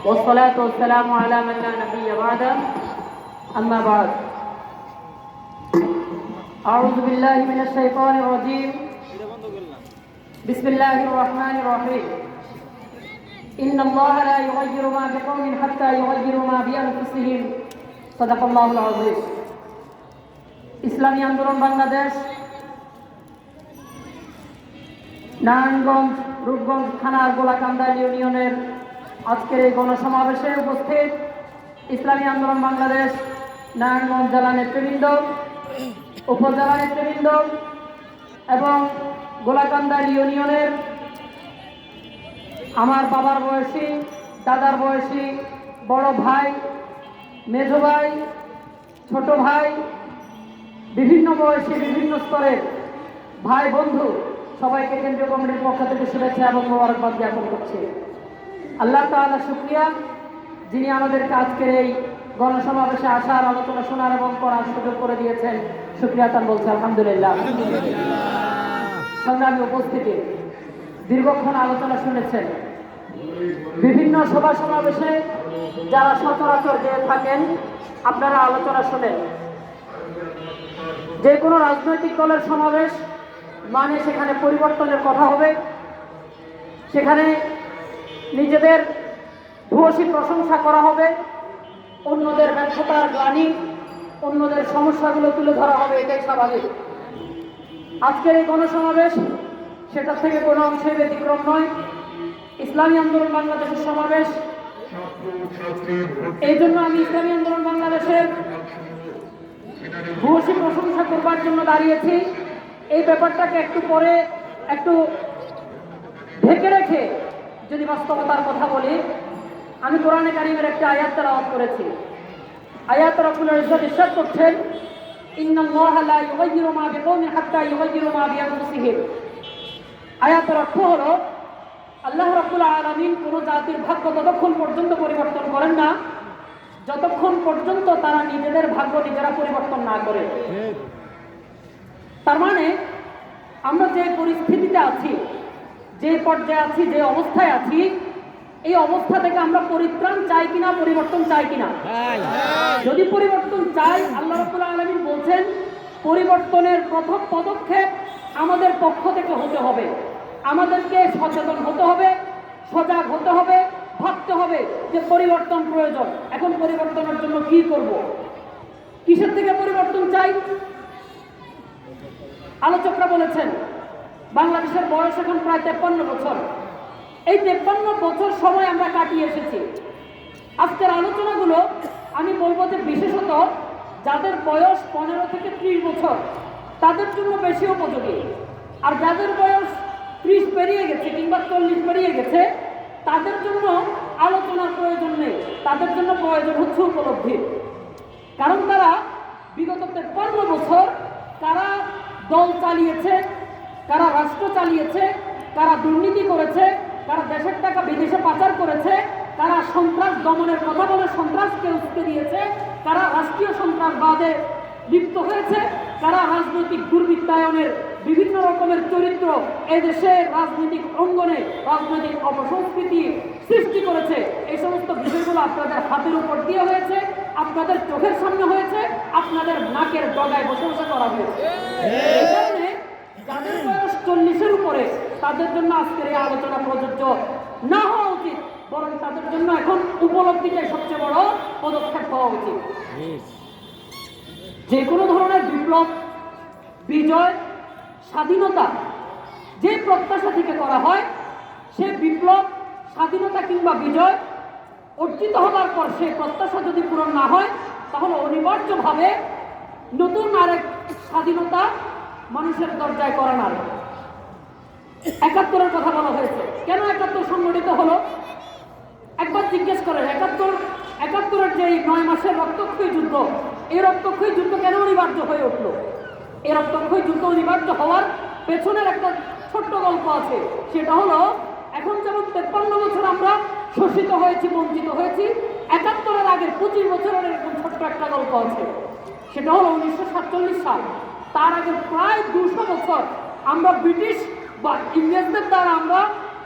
والصلاة والسلام على من لا نبي بعده أما بعد أعوذ بالله من الشيطان الرجيم بسم الله الرحمن الرحيم إن الله لا يغير ما بقوم حتى يغيروا ما بأنفسهم صدق الله العظيم ইসলামী আন্দোলন বাংলাদেশ নারায়ণগঞ্জ রূপগঞ্জ থানার গোলাকান্দা ইউনিয়নের আজকের এই গণসমাবেশে উপস্থিত ইসলামী আন্দোলন বাংলাদেশ নারায়ণগঞ্জ জেলা নেতৃবৃন্দ, উপজেলা নেতৃবৃন্দ এবং গোলাকান্দা ইউনিয়নের আমার বাবার বয়সী, দাদার বয়সী, বড় ভাই, মেজো ভাই, ছোট ভাই, বিভিন্ন বয়সী বিভিন্ন স্তরের ভাই বন্ধু সবাইকে কেন্দ্রীয় কমিটির পক্ষ থেকে শুভেচ্ছা এবং মোবারকবাদ জ্ঞাপন করছি। আল্লাহ তাআলা শুকরিয়া, যিনি আমাদেরকে আজকের এই গণসমাবেশে আসার, আলোচনা শোনার এবং করার সুযোগ করে দিয়েছেন। শুকরিয়া তার বলছি আলহামদুলিল্লাহ। সংগ্রামী উপস্থিতি, দীর্ঘক্ষণ আলোচনা শুনেছেন। বিভিন্ন সভা সমাবেশে যারা সচরাচর যে থাকেন আপনারা আলোচনা শোনেন। যে কোনো রাজনৈতিক দলের সমাবেশ মানে সেখানে পরিবর্তনের কথা হবে, সেখানে নিজেদের ভূয়সী প্রশংসা করা হবে, অন্যদের ব্যর্থতার গ্লানি, অন্যদের সমস্যাগুলো তুলে ধরা হবে, এটাই স্বাভাবিক। আজকের এই গণসমাবেশ সেটার থেকে কোনো অংশে ব্যতিক্রম নয়। ইসলামী আন্দোলন বাংলাদেশের সমাবেশ, এই জন্য আমি ইসলামী আন্দোলন বাংলাদেশের ভূয়সী প্রশংসা করবার জন্য দাঁড়িয়েছি। এই ব্যাপারটাকে একটু পরে একটু ঢেকে রেখে যদি বাস্তবতার কথা বলি, আমি কোরআনে কারিমের একটা আয়াত তেলাওয়াত করেছি। আয়াত রব্বুল ইজ্জত ইরশাদ করছেন, ইন্নাল্লাহা লা ইউগাইয়িরু মা বিকওমিন হাত্তা ইউগাইয়িরু মা বিআনফুসিহিম। আয়াতের অর্থ হলো আল্লাহ রাব্বুল আলামিন কোন জাতির ভাগ্য ততক্ষণ পর্যন্ত পরিবর্তন করেন না যতক্ষণ পর্যন্ত তারা নিজেদের ভাগ্য নিজেরা পরিবর্তন না করে। তার মানে আমরা যে পরিস্থিতিতে আছি, যে পর্যায়ে আছি, যে অবস্থায় আছি, এই অবস্থা থেকে আমরা পরিত্রাণ চাই কিনা, পরিবর্তন চাই কিনা? যদি পরিবর্তন চাই, আল্লাহ রাব্বুল আলামিন বলছেন পরিবর্তনের প্রথম পদক্ষেপ আমাদের পক্ষ থেকে হতে হবে। আমাদেরকে সচেতন হতে হবে, সজাগ হতে হবে, ভাবতে হবে যে পরিবর্তন প্রয়োজন। এখন পরিবর্তনের জন্য কি করব? কিসের থেকে পরিবর্তন চাই? আলোচকরা বলেছেন বাংলাদেশের বয়স এখন প্রায় 53 বছর। এই 53 বছর সময় আমরা কাটিয়ে এসেছি। আজকের আলোচনাগুলো আমি বলবো যে বিশেষত যাদের বয়স 15 থেকে 30 বছর তাদের জন্য বেশি উপযোগী, আর যাদের বয়স 30 পেরিয়ে গেছে কিংবা 40 পেরিয়ে গেছে তাদের জন্য আলোচনার প্রয়োজন নেই। তাদের জন্য প্রয়োজন হচ্ছে উপলব্ধি। কারণ তারা বিগত 53 বছর কারা দল চালিয়েছে, কারা রাষ্ট্র চালিয়েছে, কারা দুর্নীতি করেছে, কারা দেশের টাকা বিদেশে পাচার করেছে, কারা সন্ত্রাস দমনের কথা বলে সন্ত্রাসকে উস্কে দিয়েছে, কারা রাষ্ট্রীয় সন্ত্রাসবাদে লিপ্ত হয়েছে, কারা রাজনৈতিক দুর্বৃত্তায়নের বিভিন্ন রকমের চরিত্র এদেশে রাজনৈতিক অঙ্গনে রাজনৈতিক অপসংস্কৃতি সৃষ্টি করেছে। এই সমস্ত বিষয়গুলো আপনাদের হাতের উপর দিয়ে হয়েছে, আপনাদের চোখের সামনে হয়েছে, আপনাদের নাকের ডগায় বসে করা হয়েছে। এই কারণে যাদের বয়স 40-এর উপরে তাদের জন্য আজকের এই আলোচনা প্রযোজ্য না হওয়া উচিত, বরং তাদের জন্য এখন উপলব্ধিটাই সবচেয়ে বড় পদক্ষেপ হওয়া উচিত। যে কোনো ধরনের বিপ্লব, বিজয়, স্বাধীনতা যে প্রত্যাশা থেকে করা হয়, সে বিপ্লব, স্বাধীনতা কিংবা বিজয় অর্জিত হবার পর সে প্রত্যাশা যদি পূরণ না হয় তাহলে অনিবার্যভাবে নতুন আরেক স্বাধীনতা মানুষের দরজায় করা না। 71-এর কথা বলা হয়েছে, কেন 71 সংগঠিত হলো? একবার জিজ্ঞেস করেন, 71-এর যে 9 মাসের রক্তক্ষয়ী যুদ্ধ, এই রক্তক্ষয়ী যুদ্ধ কেন অনিবার্য হয়ে উঠল? এই রক্তক্ষয়ী যুদ্ধ অনিবার্য হওয়ার পেছনের একটা ছোট্ট গল্প আছে। সেটা হলো, এখন যেমন 53 বছর আমরা শোষিত হয়েছি, বঞ্চিত হয়েছি, 71-এর আগের 25 বছরের এরকম ছোট্ট একটা গল্প আছে। সেটা হলো 1947 সাল। তার আগে প্রায় 200 বছর আমরা ব্রিটিশ বা ইংরেজদের দ্বারা আমরা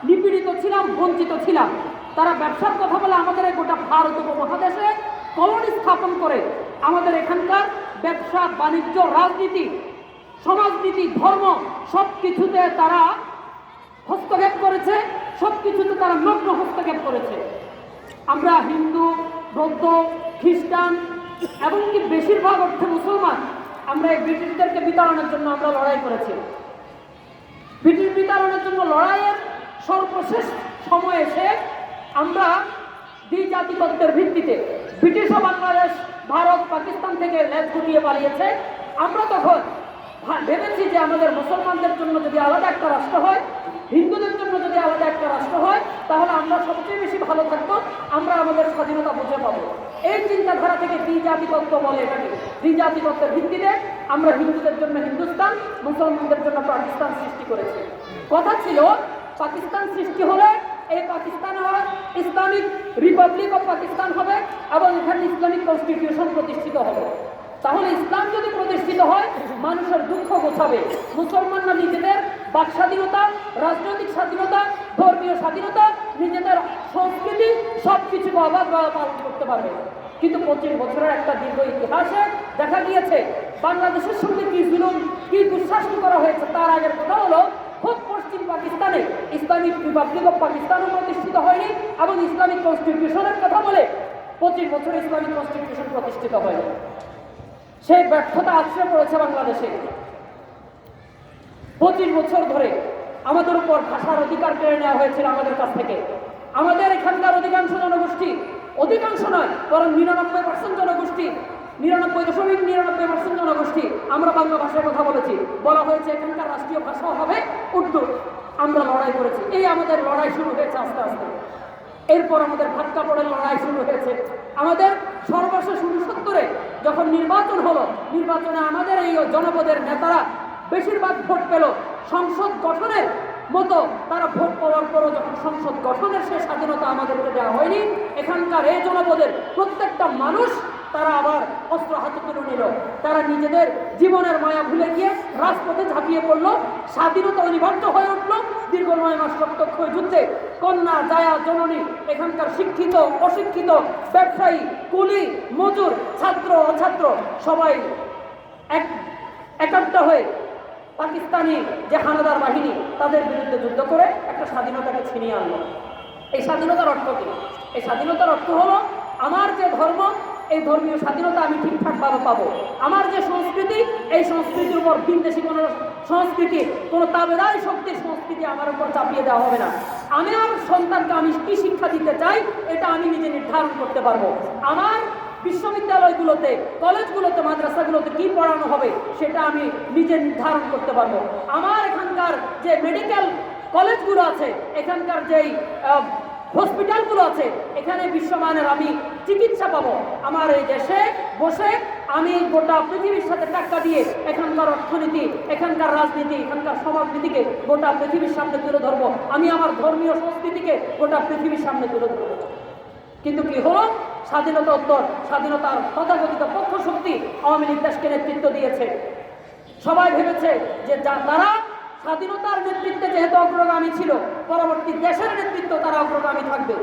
নিপীড়িত ছিলাম, বঞ্চিত ছিলাম। তারা ব্যবসার কথা বলে আমাদের এই গোটা ভারত উপমহাদেশে কলোনি স্থাপন করে আমাদের এখানকার ব্যবসা বাণিজ্য রাজনীতি সমাজনীতি ধর্ম সব কিছুতে তারা হস্তক্ষেপ করেছে, সব কিছুতে তারা নগ্ন হস্তক্ষেপ করেছে। আমরা হিন্দু, বৌদ্ধ, খ্রিস্টান এমনকি বেশিরভাগ অর্থে মুসলমান আমরা এই ব্রিটিশদেরকে বিতাড়নের জন্য আমরা লড়াই করেছি। ব্রিটিশ বিতাড়নের জন্য লড়াইয়ের সর্বশেষ সময় এসে আমরা দ্বিজাতিতত্ত্বের ভিত্তিতে ব্রিটিশ ও বাংলাদেশ, ভারত, পাকিস্তান থেকে লেজ গুটিয়ে পালিয়েছে। আমরা তখন ভেবেছি যে আমাদের মুসলমানদের জন্য যদি আলাদা একটা রাষ্ট্র হয়, হিন্দুদের জন্য যদি আলাদা একটা রাষ্ট্র হয়, তাহলে আমরা সবচেয়ে বেশি ভালো থাকবো, আমরা আমাদের স্বাধীনতা বুঝে পাবো। এই চিন্তাধারা থেকে দ্বিজাতিতত্ত্ব বলে এটাকে। দ্বিজাতিতত্ত্বের ভিত্তিতে আমরা হিন্দুদের জন্য হিন্দুস্তান, মুসলমানদের জন্য পাকিস্তান সৃষ্টি করেছি। কথা ছিল পাকিস্তান সৃষ্টি হলে এই Pakistan Islamic Republic of Pakistan হবে এবং এখানে ইসলামিক কনস্টিটিউশন প্রতিষ্ঠিত হবে। তাহলে ইসলাম যদি প্রতিষ্ঠিত হয় মানুষের দুঃখ গোছাবে, মুসলমানরা নিজেদের বাক স্বাধীনতা, রাজনৈতিক স্বাধীনতা, ধর্মীয় স্বাধীনতা, নিজেদের সংস্কৃতি সবকিছু অবাধ পালন করতে পারবে। কিন্তু 25 বছরের একটা দীর্ঘ ইতিহাসে দেখা গিয়েছে বাংলাদেশের সঙ্গে কি জুলুম, কি দুঃশাসন করা হয়েছে। তার আগের কথা হলো খুব পশ্চিম পাকিস্তানে ইসলামিক রিপাবলিক অফ পাকিস্তানও প্রতিষ্ঠিত হয়নি এবং ইসলামিক কনস্টিটিউশনের কথা বলে 25 বছর ইসলামিক কনস্টিটিউশন প্রতিষ্ঠিত হয়নি। সেই ব্যর্থতা আশ্রয় পড়েছে বাংলাদেশে। 25 বছর ধরে আমাদের উপর ভাষার অধিকার কেড়ে নেওয়া হয়েছিল আমাদের কাছ থেকে। আমাদের এখানকার অধিকাংশ জনগোষ্ঠী, অধিকাংশ নয় বরং 99% জনগোষ্ঠী, 99.99% জনগোষ্ঠী আমরা বাংলা ভাষায় কথা বলেছি। বলা হয়েছে এখানকার রাষ্ট্রীয় ভাষা হবে উর্দু। আমরা লড়াই করেছি। এই আমাদের লড়াই শুরু হয়েছে আস্তে আস্তে। এরপর আমাদের ভাত কাপড়ের লড়াই শুরু হয়েছে। আমাদের সর্বশেষ 69-এ যখন নির্বাচন হলো, নির্বাচনে আমাদের এই জনপদের নেতারা বেশিরভাগ ভোট পেল। সংসদ গঠনের মতো তারা ভোট পাওয়ার পরও যখন সংসদ গঠনের সে স্বাধীনতা আমাদেরকে দেওয়া হয়নি, এখানকার এই জনপদের প্রত্যেকটা মানুষ তারা আবার অস্ত্র হাতে তুলে নিল। তারা নিজেদের জীবনের মায়া ভুলে গিয়ে রাজপথে ঝাঁপিয়ে পড়লো। স্বাধীনতা অনিবার্য হয়ে উঠল। দীর্ঘ 9 মাস রক্তক্ষয়ী যুদ্ধে কন্যা, জায়া, জননী, এখানকার শিক্ষিত, অশিক্ষিত, ব্যবসায়ী, কুলি, মজুর, ছাত্র, অছাত্র সবাই একাত্ম হয়ে পাকিস্তানি যে হানাদার বাহিনী তাদের বিরুদ্ধে যুদ্ধ করে একটা স্বাধীনতাকে ছিনিয়ে আনলো। এই স্বাধীনতার অর্থ কি? এই স্বাধীনতার অর্থ হলো আমার যে ধর্ম, এই ধর্মীয় স্বাধীনতা আমি ঠিকঠাকভাবে পাবো। আমার যে সংস্কৃতি, এই সংস্কৃতির উপর বিদেশি কোনো সংস্কৃতি, কোনো তাবেদারি শক্তির সংস্কৃতি আমার উপর চাপিয়ে দেওয়া হবে না। আমি আমার সন্তানকে আমি কি শিক্ষা দিতে চাই এটা আমি নিজে নির্ধারণ করতে পারবো। আমার বিশ্ববিদ্যালয়গুলোতে, কলেজগুলোতে, মাদ্রাসাগুলোতে কি পড়ানো হবে সেটা আমি নিজে নির্ধারণ করতে পারবো। আমার এখানকার যে মেডিকেল কলেজগুলো আছে, এখানকার যেই হসপিটালগুলো আছে, এখানে বিশ্বমানের আমি চিকিৎসা পাবো। আমার এই দেশে বসে আমি গোটা পৃথিবীর সাথে টাক্কা দিয়ে এখানকার অর্থনীতি, এখানকার রাজনীতি, এখানকার সমাজনীতিকে গোটা পৃথিবীর সামনে তুলে ধরবো। আমি আমার ধর্মীয় সংস্কৃতিকে গোটা পৃথিবীর সামনে তুলে ধরবো। কিন্তু কি হলো? স্বাধীনতা উত্তর, স্বাধীনতার তথাকথিত পক্ষ শক্তি আওয়ামী লীগ দেশকে নেতৃত্ব দিয়েছে। সবাই ভেবেছে যে তারা স্বাধীনতার নেতৃত্বে যেহেতু অগ্রগামী ছিল, পরবর্তী দেশের নেতৃত্ব তারা অগ্রগামী থাকবে।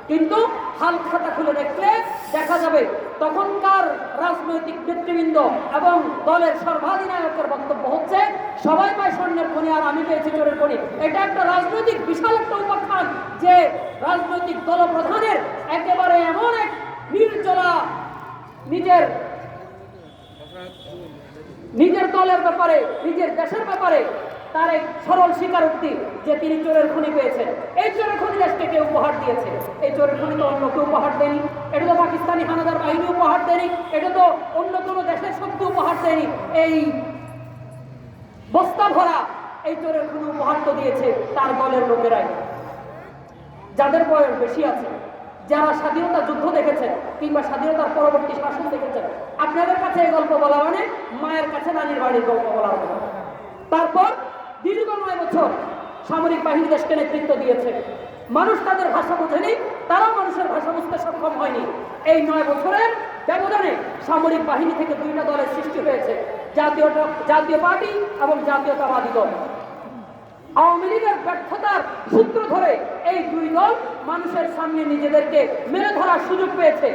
কিন্তু হাল খাতা খুলে দেখলে দেখা যাবে তখনকার রাজনৈতিক নেতৃবৃন্দ এবং দলের সর্বাধিনায়কের বক্তব্য হচ্ছে সবাই পায় স্বর্ণের খনি আর আমি পেয়েছি চোরের খনি। এটা একটা রাজনৈতিক বিশাল একটা উপাখ্যান যে রাজনৈতিক দলপ্রধানের একেবারে এমন এক নির্জলা নিজের দলের ব্যাপারে, নিজের দেশের ব্যাপারে তার এক সরল স্বীকারোক্তি যে তিনি চোরের খনি পেয়েছেন। এই চোরের খনি দেশকে কেউ উপহার দিয়েছে। এই চোরের খনি তো অন্য কেউ উপহার দেয়নি। এটা তো পাকিস্তানি হানাদার বাহিনী উপহার দেয়নি। এটা তো অন্য কোনো দেশের শক্তি উপহার দেয়নি। এই বস্তা ভরা এই চোরের খনি উপহার তো দিয়েছে তার দলের লোকেরাই, যাদের বয়স বেশি আছে, যারা স্বাধীনতা যুদ্ধ দেখেছেন কিংবা স্বাধীনতার পরবর্তী শাসন দেখেছেন। আপনাদের কাছে এই গল্প বলা মানে মায়ের কাছে নানির বাড়ির গল্প বলার কথা। তারপর দীর্ঘ 9 বছর সামরিক বাহিনী দেশকে নেতৃত্ব দিয়েছে। মানুষ তাদের ভাষা বোঝেনি, তারাও মানুষের ভাষা বুঝতে সক্ষম হয়নি। এই 9 বছরের ব্যবধানে সামরিক বাহিনী থেকে 2টা দলের সৃষ্টি হয়েছে, জাতীয় পার্টি এবং জাতীয়তাবাদী দল। আওয়ামী লীগের ব্যর্থতার সূত্র ধরে এই দুই দল মানুষের সামনে নিজেদেরকে মেলে ধরার সুযোগ পেয়েছে।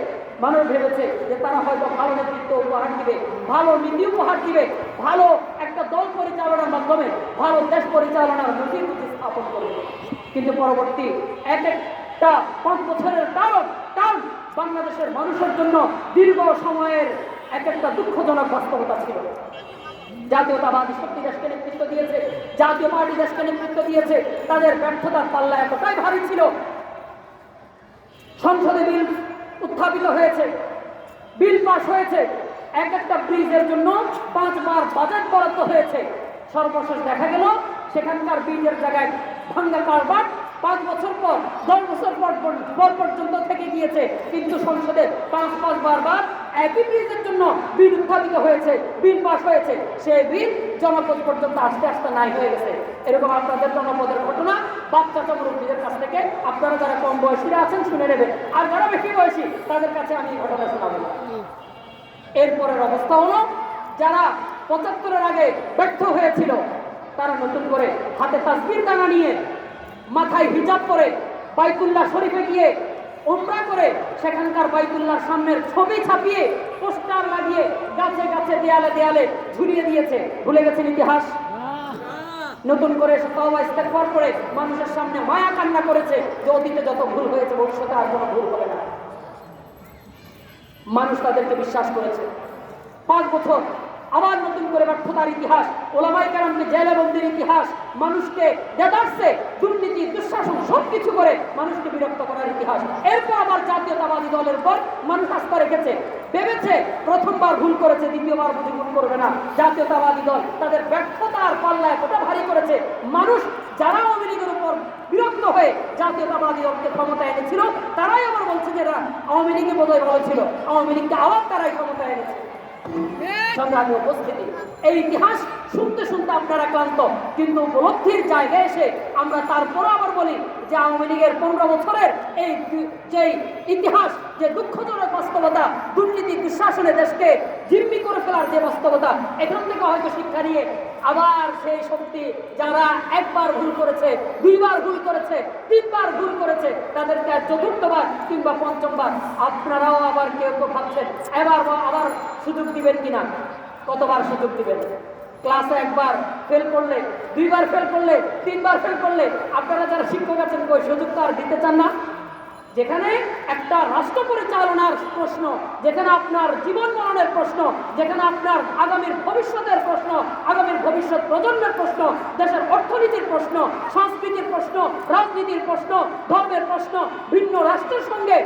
মানুষ ভেবেছে যে তারা হয়তো ভালো নেতৃত্ব উপহার দিবে, ভালো নীতি উপহার দিবে, ভালো একটা দল পরিচালনার মাধ্যমে ভালো দেশ পরিচালনার নজির স্থাপন করবে। কিন্তু পরবর্তী একটা 5 বছরের টার্ম বাংলাদেশের মানুষের জন্য দীর্ঘ সময়ের একটা দুঃখজনক বাস্তবতা ছিল। জাতীয়তাবাদী শক্তি দেশকে নেতৃত্ব দিয়েছে, জাতীয় পার্টি দেশকে নেতৃত্ব দিয়েছে, তাদের ব্যর্থতার পাল্লা এতটাই ভারী ছিল। সংসদে বিল উত্থাপিত হয়েছে, বিল পাস হয়েছে, একটা ব্রিজের জন্য 5 বার বাজেট বরাদ্দ হয়েছে। সর্বশেষ দেখা গেল সেখানকার ব্রিজের জায়গায় ভাঙ্গা কারবার 5 বছর পর 10 বছর পর পর্যন্ত থেকে গিয়েছে, কিন্তু সংসদে 5 বার একই ব্রিজের জন্য বিল উত্থাপিত হয়েছে, বিল পাস হয়েছে, সেই বিল জনপদ পর্যন্ত আস্তে আস্তে নাই হয়ে গেছে। এরকম আপনাদের জনপদের ঘটনা বাচ্চা মুরব্বীদের কাছ থেকে আপনারা যারা কম বয়সীরা আছেন শুনে নেবেন, আর যারা বেশি বয়সী তাদের কাছে আমি ঘটনা শোনাবো। এরপরের অবস্থা হলো যারা 75-এর আগে ব্যর্থ হয়েছিল তারা নতুন করে হাতে তাসবির দানা নিয়ে মাথায় হিজাব করে বাইতুল্লাহ শরীফে গিয়ে উমরা করে সেখানকার বাইতুল্লাহর সামনের ছবি ছাপিয়ে পোস্টার লাগিয়ে গাছে গাছে দেয়ালে ঝুলিয়ে দিয়েছে। ভুলে গেছেন ইতিহাস? নতুন করে তওবা ইস্তেগফার করে মানুষের সামনে মায়া কান্না করেছে যে অতীতে যত ভুল হয়েছে ভবিষ্যতে আর কোনো ভুল হবে না। মানুষ তাদেরকে বিশ্বাস করেছে। 5 বছর আবার নতুন করে ব্যর্থতার ইতিহাস, ওলামায়ে কেরামকে জেলে বন্দির ইতিহাস, মানুষকে দেদারসে দুর্নীতি দুঃশাসন সবকিছু করে মানুষকে বিরক্ত করার ইতিহাস। এরপর আবার জাতীয়তাবাদী দলের পর মানুষ আস্থা রেখেছে, ভেবেছে প্রথমবার ভুল করেছে, দ্বিতীয়বার বুঝি ভুল করবে না। জাতীয়তাবাদী দল তাদের ব্যর্থতার পাল্লা এতটা ভারী করেছে, মানুষ যারা আওয়ামী লীগের উপর বিরক্ত হয়ে জাতীয়তাবাদী দলকে ক্ষমতা এনেছিল তারাই আবার বলছে যে আওয়ামী লীগই বোধহয় ভালো ছিল, আওয়ামী লীগকে আবার তারাই ক্ষমতা এনেছে। সংগ্রামী উপস্থিতি, এই ইতিহাস শুনতে শুনতে আপনারা ক্লান্ত, কিন্তু উপলব্ধির জায়গায় এসে আমরা তারপরও আবার বলি যে আওয়ামী লীগের 15 বছরের এই যে ইতিহাস, যে দুঃখজনক বাস্তবতা, দুর্নীতি দুঃশাসনে দেশকে জিম্মি করে ফেলার যে বাস্তবতা, এখান থেকে হয়তো শিক্ষা নিয়ে আবার সেই শক্তি যারা একবার ভুল করেছে, 2 বার ভুল করেছে, 3 বার ভুল করেছে, তাদেরকে 4বার কিংবা 5বার আপনারাও আবার কেউ ভাবছেন এবার আবার সুযোগ দিবেন কিনা। কতবার সুযোগ দিবেন? ক্লাসে 1 বার ফেল করলে, 2 বার ফেল করলে, 3 বার ফেল করলে আপনারা যারা শিক্ষক আছেন কই সুযোগ তো আর দিতে চান না? যেখানে একটা রাষ্ট্র পরিচালনার প্রশ্ন, যেখানে আপনার জীবন মরণের প্রশ্ন, যেখানে আপনার আগামীর ভবিষ্যতের প্রশ্ন, আগামীর ভবিষ্যৎ প্রজন্মের প্রশ্ন, দেশের অর্থনীতির প্রশ্ন, সংস্কৃতির প্রশ্ন, রাজনীতির প্রশ্ন, ধর্মের প্রশ্ন, ভিন্ন রাষ্ট্রের সঙ্গে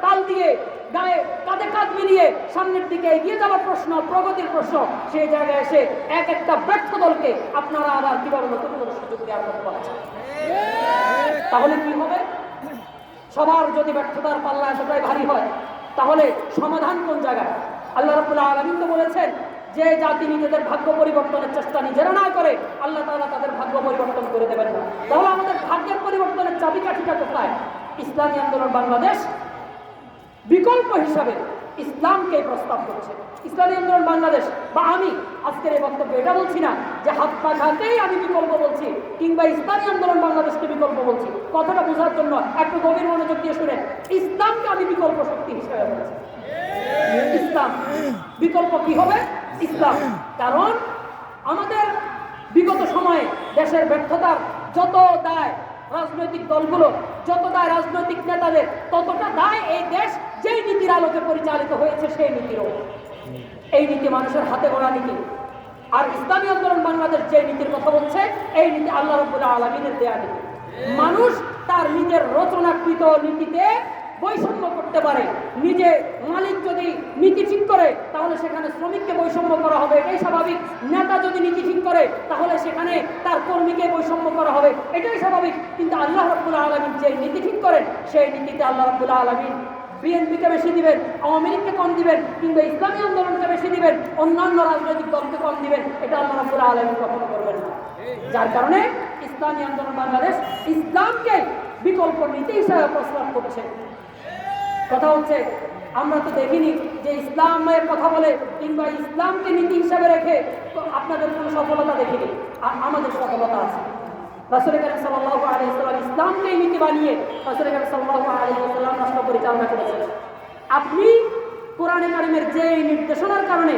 তাল দিয়ে গায়ে কাঁধে কাঁধ মিলিয়ে সামনের দিকে এগিয়ে যাওয়ার প্রশ্ন, প্রগতির প্রশ্ন, সেই জায়গায় এসে একটা ব্যর্থ দলকে আপনারা আবার কিভাবে নতুন করে সুযোগ দেওয়ার কথা বলছেন? তাহলে কি হবে? সবার যদি ব্যর্থতার পাল্লা এতটাই ভারী হয় তাহলে সমাধান কোন জায়গায়? আল্লাহ রাব্বুল আলামিন তো বলেছেন যে জাতি নিজেদের ভাগ্য পরিবর্তনের চেষ্টা নিজেরা না করে আল্লাহ তাআলা তাদের ভাগ্য পরিবর্তন করে দেবেন না। তাহলে আমাদের ভাগ্যের পরিবর্তনের চাবিকাঠিটা কোথায়? ইসলামী আন্দোলন বাংলাদেশ বিকল্প হিসাবে ইসলামকে প্রস্তাব করছে। ইসলামী আন্দোলন বাংলাদেশ বা আমি আজকের এই বক্তব্য এটা বলছি না যে হাত পা ঘাতেই আমি বিকল্প বলছি কিংবা ইসলামী আন্দোলন বাংলাদেশকে বিকল্প বলছি। কথাটা বোঝার জন্য একটু গভীর মনোযোগ দিয়ে শুনেন। ইসলামকে আমি বিকল্প শক্তি হিসেবে বলছি। ইসলাম বিকল্প কি হবে? ইসলাম। কারণ আমাদের বিগত সময়ে দেশের ব্যর্থতার যত দায় রাজনৈতিক দলগুলো, যত দায় রাজনৈতিক নেতাদের, ততটা দায় এই দেশ যেই নীতির আলোকে পরিচালিত হয়েছে সেই নীতিরও। এই নীতি মানুষের হাতে গড়া নীতি। আর ইসলামী আন্দোলন বাংলাদেশ যে নীতির কথা বলছে এই নীতি আল্লাহ রাব্বুল আলামিনের দেয়া নীতি। মানুষ তার নিজের রচনাকৃত নীতিতে বৈষম্য করতে পারে। নিজে মালিক যদি নীতি ঠিক করে তাহলে সেখানে শ্রমিককে বৈষম্য করা হবে, এটাই স্বাভাবিক। নেতা যদি নীতি ঠিক করে তাহলে সেখানে তার কর্মীকে বৈষম্য করা হবে, এটাই স্বাভাবিক। কিন্তু আল্লাহ রাব্বুল আলামিন যে নীতি ঠিক করেন সেই নীতিতে আল্লাহ রাব্বুল আলামিন বিএনপিকে বেশি দিবেন, আওয়ামী লীগকে কম দিবেন, কিংবা ইসলামী আন্দোলনকে বেশি দিবেন, অন্যান্য রাজনৈতিক দলকে কম দিবেন, এটা আল্লাহ রাব্বুল আলামিন কখনো করবেন না। যার কারণে ইসলামী আন্দোলন বাংলাদেশ ইসলামকে বিকল্প নীতি হিসাবে প্রস্তাব করছে। কথা হচ্ছে আমরা তো দেখিনি যে ইসলামের কথা বলে কিংবা ইসলামকে নীতি হিসাবে রেখে আপনাদের কোনো সফলতা দেখিনি। আমাদের সফলতা আছে। রাসূল করিম সাল্লাল্লাহু আলাইহি ওয়াসাল্লাম ইসলামকে নীতি বানিয়ে রাসূল করিম সাল্লাল্লাহু আলাইহি ওয়াসাল্লাম রাষ্ট্র পরিচালনা করেছেন। আপনি কোরআনে কারিমের যে নির্দেশনার কারণে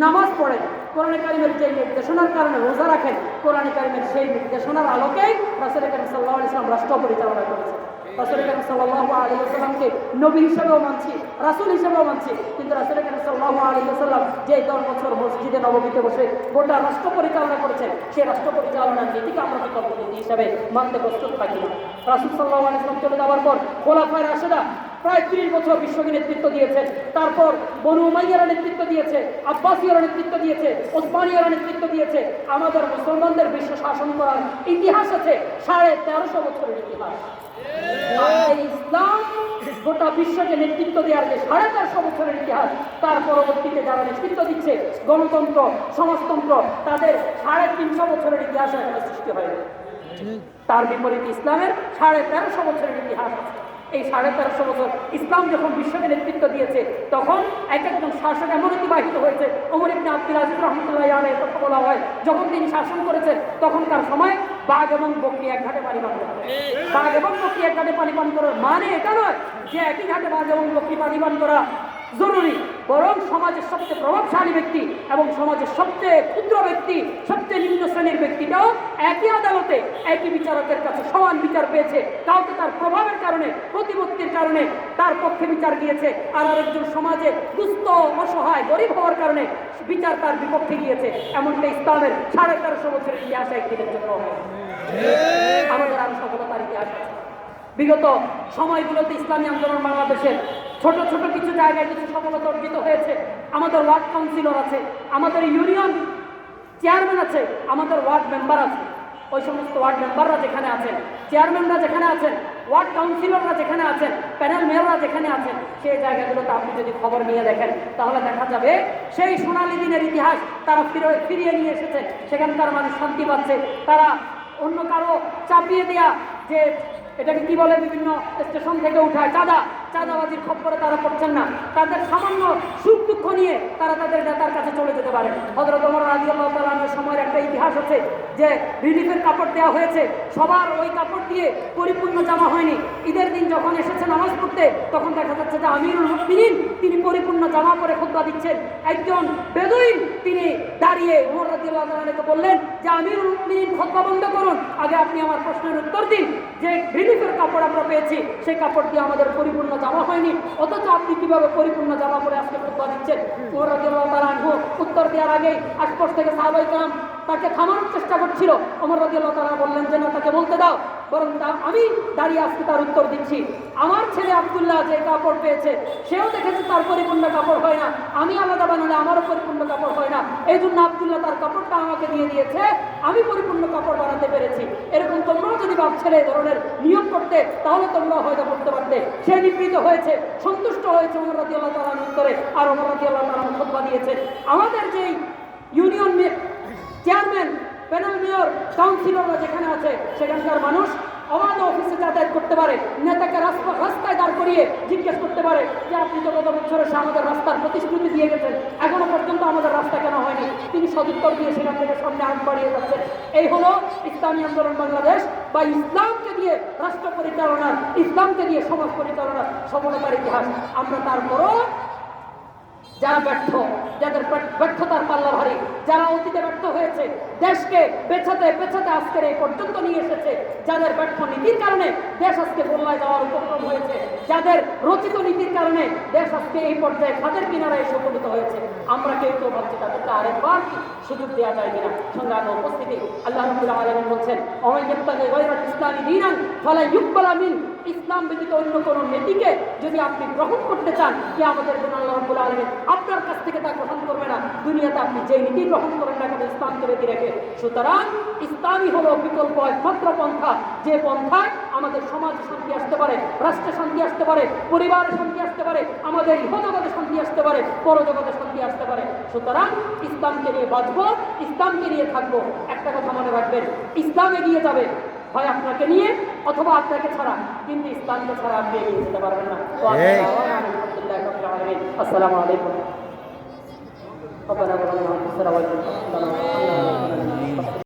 নামাজ পড়েন, কোরআনে কারিমের যে নির্দেশনার কারণে রোজা রাখেন, কোরআনে কারিমের সেই নির্দেশনার আলোকেই রাসূল করিম সাল্লাল্লাহু আলাইহি ওয়াসাল্লাম রাষ্ট্র পরিচালনা করেছেন। রাসূল করিম সাল্লাল্লাহু আলাইহি ওয়াসাল্লামকে নবী হিসেবেও মানছি, রাসূল হিসেবেও মানছি, কিন্তু রাসূল করিম সাল্লাল্লাহু আলাইহি ওয়াসাল্লাম যে 10 বছর মসজিদে নববীতে বসে গোটা রাষ্ট্র পরিচালনা করেছেন, সেই রাষ্ট্র পরিচালনার নীতিকে আমরা বিকল্প নীতি হিসেবে মানতে প্রস্তুত থাকি না। রাসূল সাল্লাল্লাহু আলাইহি ওয়াসাল্লাম চলে যাওয়ার পর খোলাফায়ে রাশেদা প্রায় 30 বছর বিশ্বকে নেতৃত্ব দিয়েছেন। তারপর বনু উমাইয়ারা নেতৃত্ব দিয়েছে, আব্বাসীয়রা নেতৃত্ব দিয়েছে, ওসমানীয়রা নেতৃত্ব দিয়েছে। আমাদের মুসলমানদের বিশ্ব শাসন করার ইতিহাস আছে 1350 বছরের ইতিহাস। এই ইসলাম গোটা বিশ্বকে নেতৃত্ব দেওয়ার যে 1350 বছরের ইতিহাস, তার পরবর্তীতে যারা নেতৃত্ব দিচ্ছে গণতন্ত্র, সমাজতন্ত্র, তাদের 350 বছরের ইতিহাস এখনো সৃষ্টি হয়নি। তার বিপরীত ইসলামের 1350 বছরের ইতিহাস আছে। এই 1350 বছর ইসলাম যখন বিশ্বকে নেতৃত্ব দিয়েছে, তখন এক একজন শাসক এমন অতিবাহিত হয়েছে। ওমর ইবনে আব্দুল আজিজ রাহমাতুল্লাহি আলাইহি কথা বলা হয়, যখন তিনি শাসন করেছেন তখনকার সময় বাঘ এবং বকরি এক ঘাটে পানি পান করে। বাঘ এবং বকরি এক ঘাটে পানি পান করার মানে এটা নয় যে একই ঘাটে বাঘ এবং বকরি পানি পান করা জরুরি, বরং সমাজের সবচেয়ে প্রভাবশালী ব্যক্তি এবং সমাজের সবচেয়ে ক্ষুদ্র ব্যক্তি, সবচেয়ে নিম্ন শ্রেণীর ব্যক্তিটাও একই আদালতে একই বিচারকের কাছে সমান বিচার পেয়েছে। কাউকে তার প্রভাবের কারণে, প্রতিপত্তির কারণে তার পক্ষে বিচার গিয়েছে, আর আরেকজন সমাজে দুস্থ, অসহায়, গরিব হওয়ার কারণে বিচার তার বিপক্ষে গিয়েছে। এমনটা ইসলামের 1350 বছরের ইতিহাসে একদিনের জন্য আমাদের আরো সফলতার ইতিহাস আছে। বিগত সময়গুলোতে ইসলামী আন্দোলন বাংলাদেশের ছোট ছোট কিছু জায়গায় কিছু সফলতা অর্জিত হয়েছে। আমাদের ওয়ার্ড কাউন্সিলর আছে, আমাদের ইউনিয়ন চেয়ারম্যান আছে, আমাদের ওয়ার্ড মেম্বার আছে। ওই সমস্ত ওয়ার্ড মেম্বাররা যেখানে আছেন, চেয়ারম্যানরা যেখানে আছেন, ওয়ার্ড কাউন্সিলররা যেখানে আছেন, প্যানেল মেয়ররা যেখানে আছেন, সেই জায়গাগুলোতে আপনি যদি খবর নিয়ে দেখেন তাহলে দেখা যাবে সেই সোনালী দিনের ইতিহাস তারা ফিরিয়ে নিয়ে এসেছে। সেখানকার মানুষ শান্তি পাচ্ছে। তারা অন্য কারো চাপিয়ে দেয়া যে এটাকে কি বলে, বিভিন্ন স্টেশন থেকে উঠায় চাঁদাবাজির খপ্পরে তারা পড়ছেন না। তাদের সামান্য সুখ দুঃখ নিয়ে তারা তাদের নেতার কাছে চলে যেতে পারে। হযরত ওমর রাদিয়াল্লাহু তাআলা আনহুর সময়ের একটা ইতিহাস আছে যে রিলিফের কাপড় দেওয়া হয়েছে, সবার ওই কাপড় দিয়ে পরিপূর্ণ জামা হয়নি। ঈদের দিন যখন এসেছে নামাজ পড়তে, তখন দেখা যাচ্ছে যে আমিরুল মুমিনিন তিনি পরিপূর্ণ জামা পরে খুতবা দিচ্ছেন। একজন বেদুইন তিনি দাঁড়িয়ে ওমর রাদিয়াল্লাহু তাআলা আনহুকে বললেন যে আমিরুল মুমিনিন খুতবা বন্ধ করুন, আগে আপনি আমার প্রশ্নের উত্তর দিন। যে রিলিফের কাপড় আমরা পেয়েছি, সেই কাপড় দিয়ে আমাদের পরিপূর্ণ জামা হয়নি, অথচ আপনি কিভাবে পরিপূর্ণ জামা পরে আজকে খুতবা দিচ্ছেন? ওমর রাদিয়াল্লাহু তাআলা আনহু উত্তর দেওয়ার আগেই আশপাশ থেকে সাহাবায়ে কেরাম তাকে থামানোর চেষ্টা করছিল। ওমর রাদিয়াল্লাহু তাআলা বললেন যে না, তাকে বলতে দাও, বরং আমি দাঁড়িয়ে আজকে তার উত্তর দিচ্ছি। আমার ছেলে আব্দুল্লাহ যে কাপড় পেয়েছে, সেও দেখেছে তার পরিপূর্ণ কাপড় হয় না, আমি আলাদা বানালে আমারও পরিপূর্ণ কাপড় হয় না, এই জন্য আব্দুল্লাহ তার কাপড়টা আমাকে দিয়ে দিয়েছে, আমি পরিপূর্ণ কাপড় বানাতে পেরেছি। এরকম তোমরাও যদি বাপ ছেলে এই ধরনের নিয়ম করতে, তাহলে তোমরা হয়তো করতে পারতে। সে নিবৃত হয়েছে, সন্তুষ্ট হয়েছে ওমর রাদিয়াল্লাহু তাআলার উত্তরে, আর ওমর রাদিয়াল্লাহু তাআলা খুতবা দিয়েছেন। আমাদের যেই ইউনিয়ন চেয়ারম্যান, প্যানেল মেয়র, কাউন্সিলররা যেখানে আছে, সেখানকার মানুষ অবাধ অফিসে যাতায়াত করতে পারে। নেতাকে রাস্তায় দাঁড় করিয়ে জিজ্ঞেস করতে পারে যে আপনি তো গত বছর এসে আমাদের রাস্তার প্রতিশ্রুতি দিয়ে গেছেন, এখনো পর্যন্ত আমাদের রাস্তা কেন হয়নি? তিনি সদুত্তর দিয়ে সেখান থেকে সামনে আগ বাড়িয়ে যাচ্ছেন। এই হলো ইসলামী আন্দোলন বাংলাদেশ বা ইসলামকে দিয়ে রাষ্ট্র পরিচালনার, ইসলামকে দিয়ে সমাজ পরিচালনার সফলতার ইতিহাস। আমরা তারপরও যারা ব্যর্থ, যাদের ব্যর্থতার পাল্লা ভারী, যারা অতীতে ব্যর্থ হয়েছে, দেশকে পেছাতে পেছাতে আজকের এই পর্যন্ত নিয়ে এসেছে, যাদের ব্যর্থ নীতির কারণে দেশ আজকে বন্যায় যাওয়ার উপক্রম হয়েছে, যাদের রচিত নীতির কারণে দেশ আজকে এই পর্যায়ে খাদের কিনারায় এসে উপনীত হয়েছে, আমরা কেউ কেউ ভাবছি তাদেরকে আরেকবার সুযোগ দেওয়া যায় কিনা। সংগ্রামে উপস্থিতি, আল্লাহ রাব্বুল আলামিন বলছেন ওমান ইয়াবতাগি গায়রাল ইসলামি দীনান ফালা ইউকবালা মিন, ইসলাম ব্যতীত অন্য কোনো নীতিকে যদি আপনি গ্রহণ করতে চান, কিয়ামতের দিন আল্লাহ রাব্বুল আলামিন আপনার কাছ থেকে তা গ্রহণ করবে না। দুনিয়াতে আপনি যে নীতি গ্রহণ করেন না কেন, ইসলামকে ব্যতী রেখে। সুতরাং ইসলামই হলো বিকল্প একমাত্র পন্থা, যে পন্থায় আমাদের সমাজে শান্তি আসতে পারে, রাষ্ট্রে শান্তি আসতে পারে, পরিবারে শান্তি আসতে পারে, আমাদের ইহজগতে শান্তি আসতে পারে, পরজগতে শান্তি আসতে পারে। সুতরাং ইসলামকে নিয়ে বাঁচবো, ইসলামকে নিয়ে থাকবো। একটা কথা মনে রাখবেন, ইসলাম এগিয়ে যাবে হয় আপনাকে নিয়ে অথবা আপনাকে ছাড়া, কিন্তু ইসলামকে ছাড়া আপনি এগিয়ে যেতে পারবেন না। আসসালামু আলাইকুম।